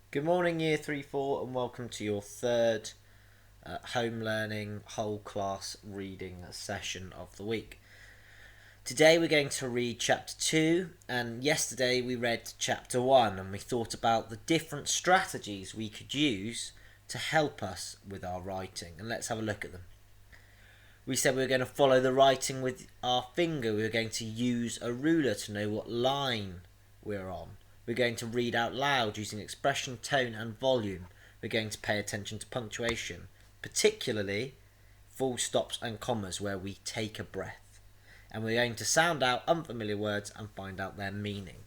Good morning, Year 3-4, and welcome to your third home learning whole class reading session of the week. Today we're going to read chapter 2, and yesterday we read chapter 1, and we thought about the different strategies we could use to help us with our writing, and let's have a look at them. We said we were going to follow the writing with our finger. We were going to use a ruler to know what line we're on. We're going to read out loud using expression, tone and volume. We're going to pay attention to punctuation, particularly full stops and commas where we take a breath. And we're going to sound out unfamiliar words and find out their meaning.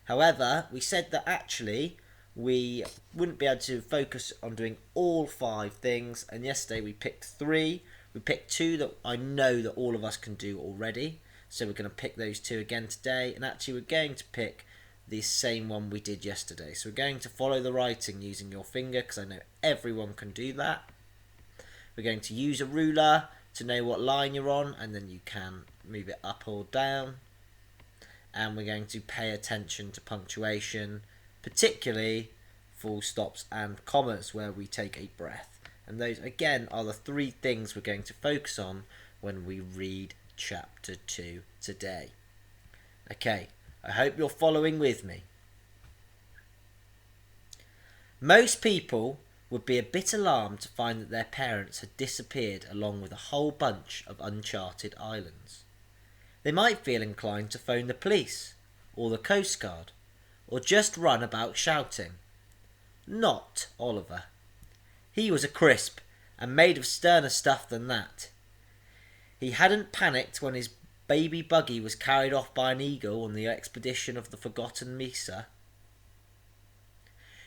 However, we said that actually we wouldn't be able to focus on doing all 5 things, and yesterday we picked 3. We picked 2 that I know that all of us can do already, so we're going to pick those 2 again today, and actually we're going to pick the same one we did yesterday. So we're going to follow the writing using your finger, because I know everyone can do that. We're going to use a ruler to know what line you're on, and then you can move it up or down. And we're going to pay attention to punctuation, particularly full stops and commas where we take a breath. And those again are the 3 things we're going to focus on when we read chapter 2 today. Okay, I hope you're following with me. Most people would be a bit alarmed to find that their parents had disappeared along with a whole bunch of uncharted islands. They might feel inclined to phone the police, or the Coast Guard, or just run about shouting. Not Oliver. He was a crisp, and made of sterner stuff than that. He hadn't panicked when his baby buggy was carried off by an eagle on the expedition of the Forgotten Mesa.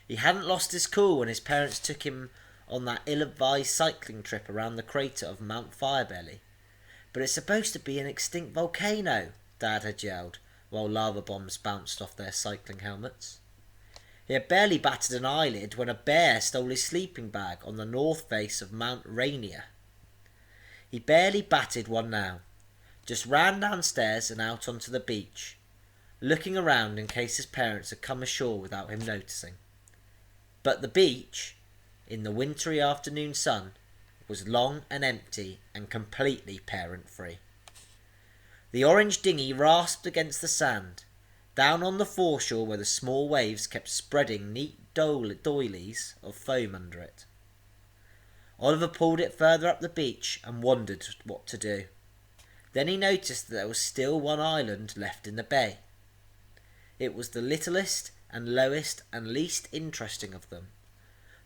He hadn't lost his cool when his parents took him on that ill-advised cycling trip around the crater of Mount Firebelly. But it's supposed to be an extinct volcano, Dad had yelled, while lava bombs bounced off their cycling helmets. He had barely batted an eyelid when a bear stole his sleeping bag on the north face of Mount Rainier. He barely batted one now, just ran downstairs and out onto the beach, looking around in case his parents had come ashore without him noticing. But the beach, in the wintry afternoon sun, was long and empty and completely parent-free. The orange dinghy rasped against the sand, down on the foreshore where the small waves kept spreading neat doilies of foam under it. Oliver pulled it further up the beach and wondered what to do. Then he noticed that there was still one island left in the bay. It was the littlest and lowest and least interesting of them,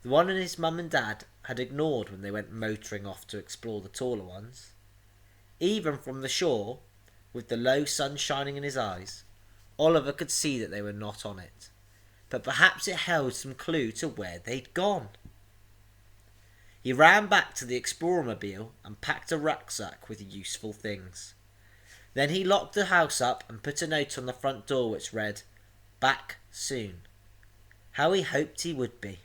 the one his mum and dad had ignored when they went motoring off to explore the taller ones. Even from the shore, with the low sun shining in his eyes, Oliver could see that they were not on it, but perhaps it held some clue to where they'd gone. He ran back to the Explorermobile and packed a rucksack with useful things. Then he locked the house up and put a note on the front door which read, "Back soon." How he hoped he would be.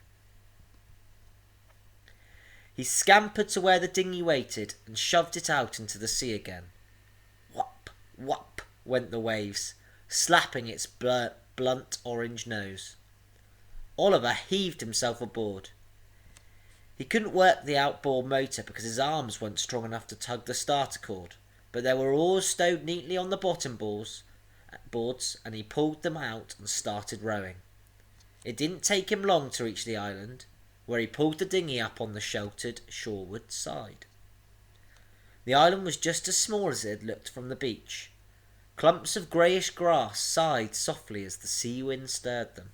He scampered to where the dinghy waited and shoved it out into the sea again. Whop, whop went the waves, slapping its blunt orange nose. Oliver heaved himself aboard. He couldn't work the outboard motor because his arms weren't strong enough to tug the starter cord, but there were oars stowed neatly on the bottom boards, and he pulled them out and started rowing. It didn't take him long to reach the island, where he pulled the dinghy up on the sheltered shoreward side. The island was just as small as it had looked from the beach. Clumps of greyish grass sighed softly as the sea wind stirred them.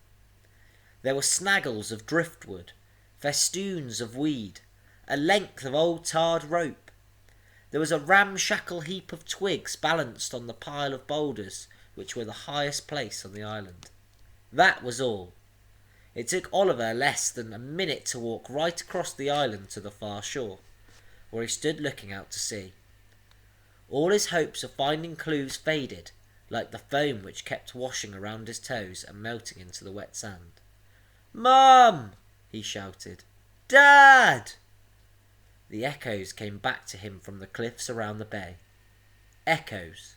There were snaggles of driftwood, festoons of weed, a length of old tarred rope. There was a ramshackle heap of twigs balanced on the pile of boulders which were the highest place on the island. That was all. It took Oliver less than a minute to walk right across the island to the far shore, where he stood looking out to sea. All his hopes of finding clues faded, like the foam which kept washing around his toes and melting into the wet sand. "Mum!" he shouted. "Dad!" The echoes came back to him from the cliffs around the bay. Echoes,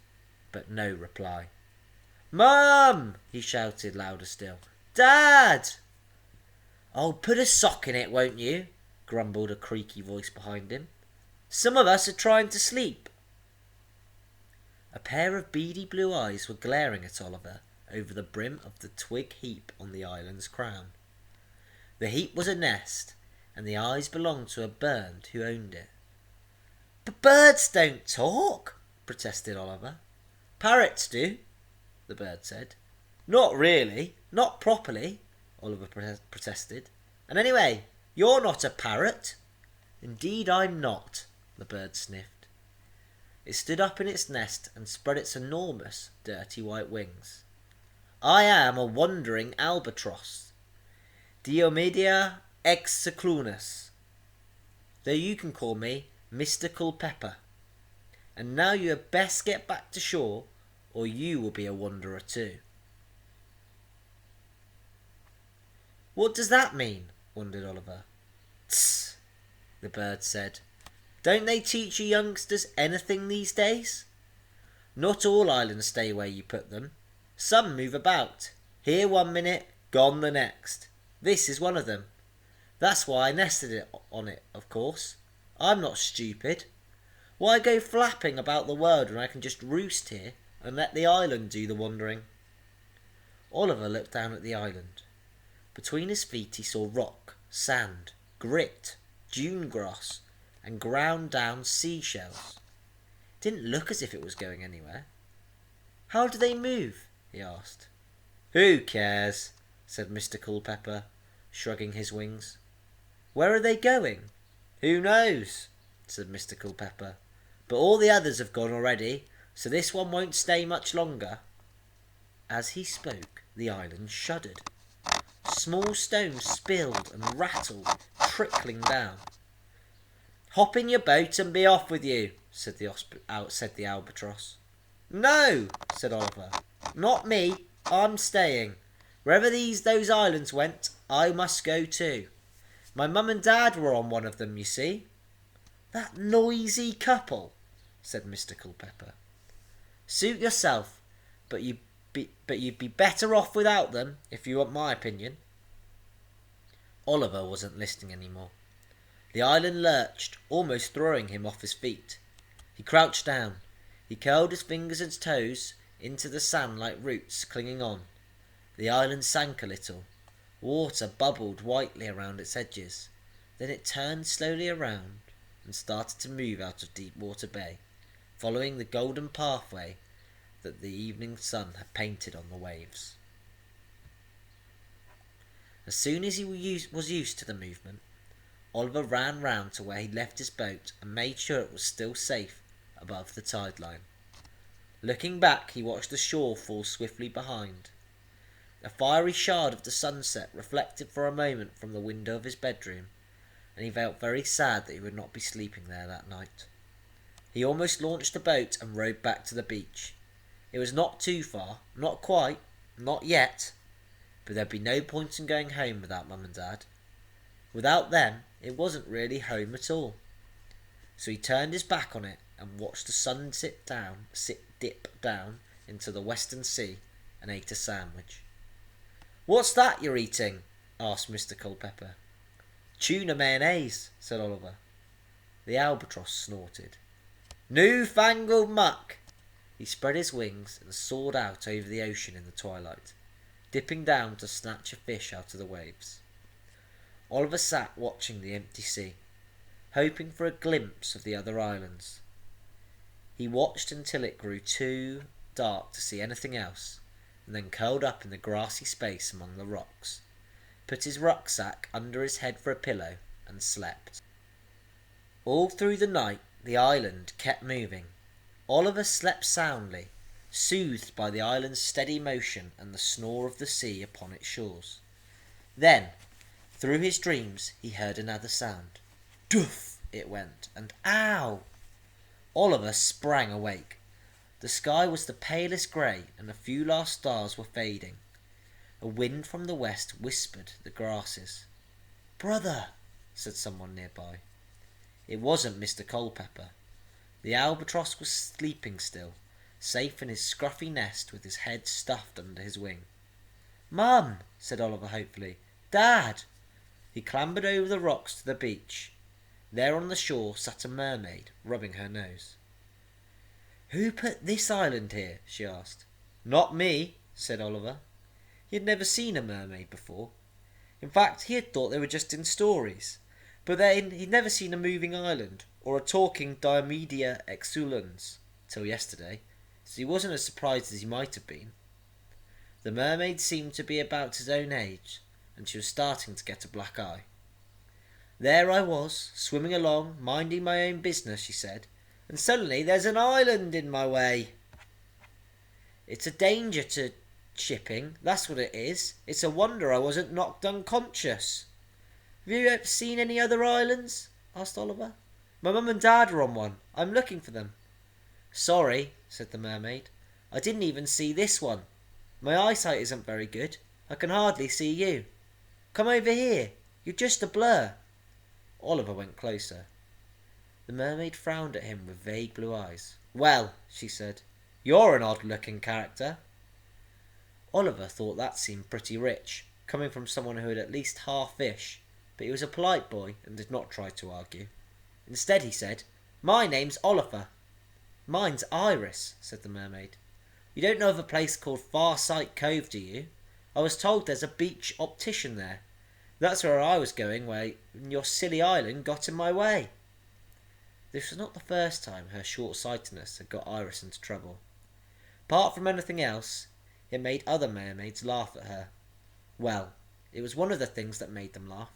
but no reply. "Mum!" he shouted louder still. "Dad!" "Oh, put a sock in it, won't you?" grumbled a creaky voice behind him. "Some of us are trying to sleep." A pair of beady blue eyes were glaring at Oliver over the brim of the twig heap on the island's crown. The heap was a nest, and the eyes belonged to a bird who owned it. "But birds don't talk," protested Oliver. "Parrots do," the bird said. "Not really, not properly," Oliver protested. "And anyway, you're not a parrot." "Indeed I'm not," the bird sniffed. It stood up in its nest and spread its enormous, dirty white wings. "I am a wandering albatross, Diomedia exclucnus, though you can call me Mr. Culpepper. And now you had best get back to shore, or you will be a wanderer too." "What does that mean?" wondered Oliver. "Tss," the bird said. "Don't they teach you youngsters anything these days? Not all islands stay where you put them. Some move about. Here one minute, gone the next. This is one of them. That's why I nested it on it, of course. I'm not stupid. Why go flapping about the world when I can just roost here and let the island do the wandering?" Oliver looked down at the island. Between his feet he saw rock, sand, grit, dune grass, and ground down seashells. It didn't look as if it was going anywhere. "How do they move?" he asked. "Who cares?" said Mr. Culpepper, shrugging his wings. "Where are they going?" "Who knows?" said Mr. Culpepper. "But all the others have gone already, so this one won't stay much longer." As he spoke, the island shuddered. Small stones spilled and rattled, trickling down. "Hop in your boat and be off with you," said the albatross. "No," said Oliver. "Not me. I'm staying. Wherever those islands went, I must go too. My mum and dad were on one of them, you see." "That noisy couple," said Mr. Culpepper. "Suit yourself, but you'd be better off without them, if you want my opinion." Oliver wasn't listening any more. The island lurched, almost throwing him off his feet. He crouched down. He curled his fingers and toes into the sand like roots clinging on. The island sank a little. Water bubbled whitely around its edges. Then it turned slowly around and started to move out of Deepwater Bay, following the golden pathway that the evening sun had painted on the waves. As soon as he was used to the movement, Oliver ran round to where he'd left his boat and made sure it was still safe above the tide line. Looking back, he watched the shore fall swiftly behind. A fiery shard of the sunset reflected for a moment from the window of his bedroom, and he felt very sad that he would not be sleeping there that night. He almost launched the boat and rowed back to the beach. It was not too far, not quite, not yet, but there'd be no point in going home without Mum and Dad. Without them, it wasn't really home at all. So he turned his back on it and watched the sun dip down into the western sea and ate a sandwich. "What's that you're eating?" asked Mr. Culpepper. "Tuna mayonnaise," said Oliver. The albatross snorted. "New-fangled muck!" He spread his wings and soared out over the ocean in the twilight, dipping down to snatch a fish out of the waves. Oliver sat watching the empty sea, hoping for a glimpse of the other islands. He watched until it grew too dark to see anything else, and then curled up in the grassy space among the rocks, put his rucksack under his head for a pillow, and slept. All through the night the island kept moving. Oliver slept soundly, soothed by the island's steady motion and the snore of the sea upon its shores. Then, through his dreams, he heard another sound. Doof! It went, and ow! Oliver sprang awake. The sky was the palest grey, and a few last stars were fading. A wind from the west whispered the grasses. "Brother," said someone nearby. It wasn't Mr. Culpepper. The albatross was sleeping still, safe in his scruffy nest with his head stuffed under his wing. "Mum," said Oliver hopefully. "Dad, He clambered over the rocks to the beach. There on the shore sat a mermaid, rubbing her nose. "Who put this island here?" she asked. "Not me," said Oliver. He had never seen a mermaid before. In fact, he had thought they were just in stories. But then he'd never seen a moving island, or a talking Diomedia exulans, till yesterday, so he wasn't as surprised as he might have been. The mermaid seemed to be about his own age, and she was starting to get a black eye. "There I was, swimming along, minding my own business," she said, "and suddenly there's an island in my way. It's a danger to shipping, that's what it is. It's a wonder I wasn't knocked unconscious." "Have you ever seen any other islands?" asked Oliver. "My mum and dad are on one. I'm looking for them." "Sorry," said the mermaid. "I didn't even see this one. My eyesight isn't very good. I can hardly see you. Come over here. You're just a blur." Oliver went closer. The mermaid frowned at him with vague blue eyes. "Well," she said, "you're an odd-looking character." Oliver thought that seemed pretty rich, coming from someone who had at least half fish, but he was a polite boy and did not try to argue. Instead he said, "My name's Oliver." "Mine's Iris," said the mermaid. "You don't know of a place called Farsight Cove, do you? I was told there's a beach optician there. That's where I was going when your silly island got in my way." This was not the first time her short-sightedness had got Iris into trouble. Apart from anything else, it made other mermaids laugh at her. Well, it was one of the things that made them laugh.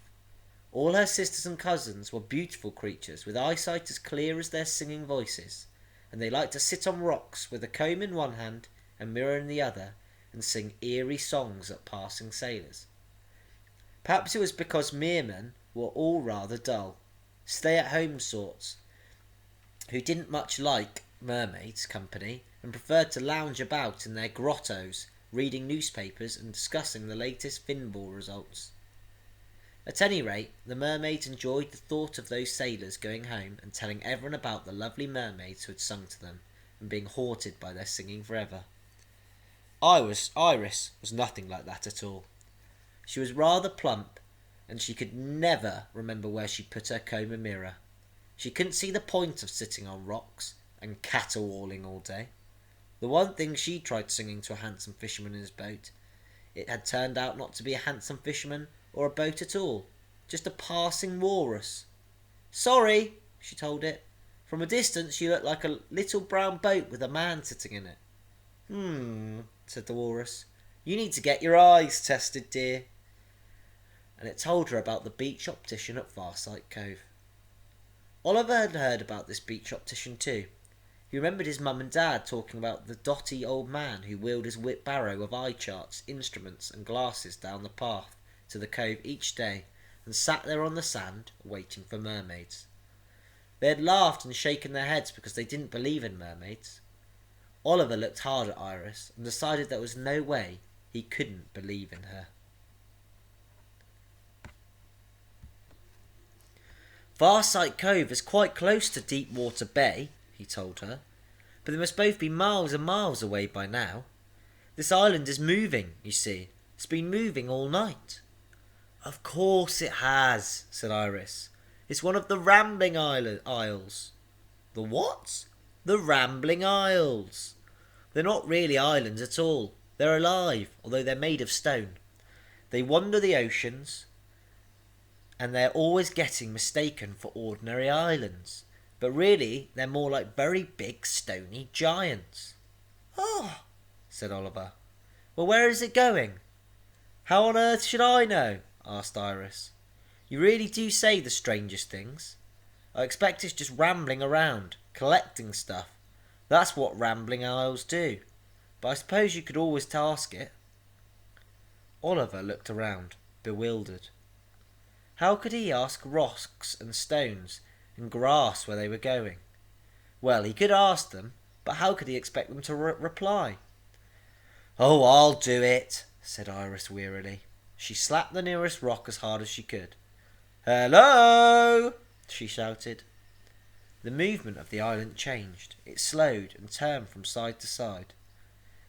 All her sisters and cousins were beautiful creatures with eyesight as clear as their singing voices, and they liked to sit on rocks with a comb in one hand and mirror in the other and sing eerie songs at passing sailors. Perhaps it was because mermen were all rather dull, stay-at-home sorts, who didn't much like mermaids' company and preferred to lounge about in their grottos, reading newspapers and discussing the latest Finball results. At any rate, the mermaids enjoyed the thought of those sailors going home and telling everyone about the lovely mermaids who had sung to them and being haunted by their singing forever. Iris was nothing like that at all. She was rather plump, and she could never remember where she put her comb and mirror. She couldn't see the point of sitting on rocks and caterwauling all day. The one thing she tried singing to a handsome fisherman in his boat, it had turned out not to be a handsome fisherman or a boat at all, just a passing walrus. "Sorry," she told it. From a distance she looked like a little brown boat with a man sitting in it. Said the walrus. "You need to get your eyes tested, dear." And it told her about the beach optician at Farsight Cove. Oliver had heard about this beach optician too. He remembered his mum and dad talking about the dotty old man who wheeled his whip-barrow of eye charts, instruments and glasses down the path to the cove each day and sat there on the sand waiting for mermaids. They had laughed and shaken their heads because they didn't believe in mermaids. Oliver looked hard at Iris and decided there was no way he couldn't believe in her. "Farsight Cove is quite close to Deepwater Bay," he told her, "but they must both be miles and miles away by now. This island is moving, you see. It's been moving all night." "Of course it has," said Iris. "It's one of the Rambling Isles." "The what?" "The Rambling Isles. They're not really islands at all. They're alive, although they're made of stone. They wander the oceans, and they're always getting mistaken for ordinary islands. But really, they're more like very big, stony giants." "Oh," said Oliver. "Well, where is it going?" "How on earth should I know?" asked Iris. "You really do say the strangest things. I expect it's just rambling around, collecting stuff. That's what Rambling Isles do. But I suppose you could always task it." Oliver looked around, bewildered. How could he ask rocks and stones and grass where they were going? Well, he could ask them, but how could he expect them to reply? "Oh, I'll do it," said Iris wearily. She slapped the nearest rock as hard as she could. "Hello!" she shouted. The movement of the island changed. It slowed and turned from side to side.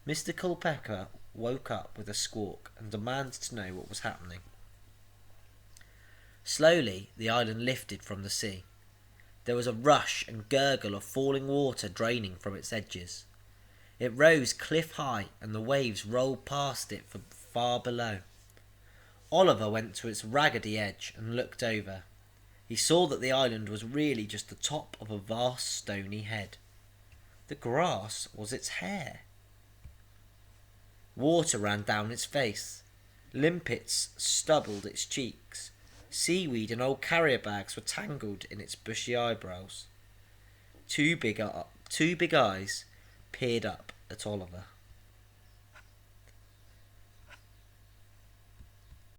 Mr. Culpeper woke up with a squawk and demanded to know what was happening. Slowly the island lifted from the sea. There was a rush and gurgle of falling water draining from its edges. It rose cliff high and the waves rolled past it from far below. Oliver went to its raggedy edge and looked over. He saw that the island was really just the top of a vast stony head. The grass was its hair. Water ran down its face. Limpets stubbled its cheeks. Seaweed and old carrier bags were tangled in its bushy eyebrows. Two big eyes peered up at Oliver.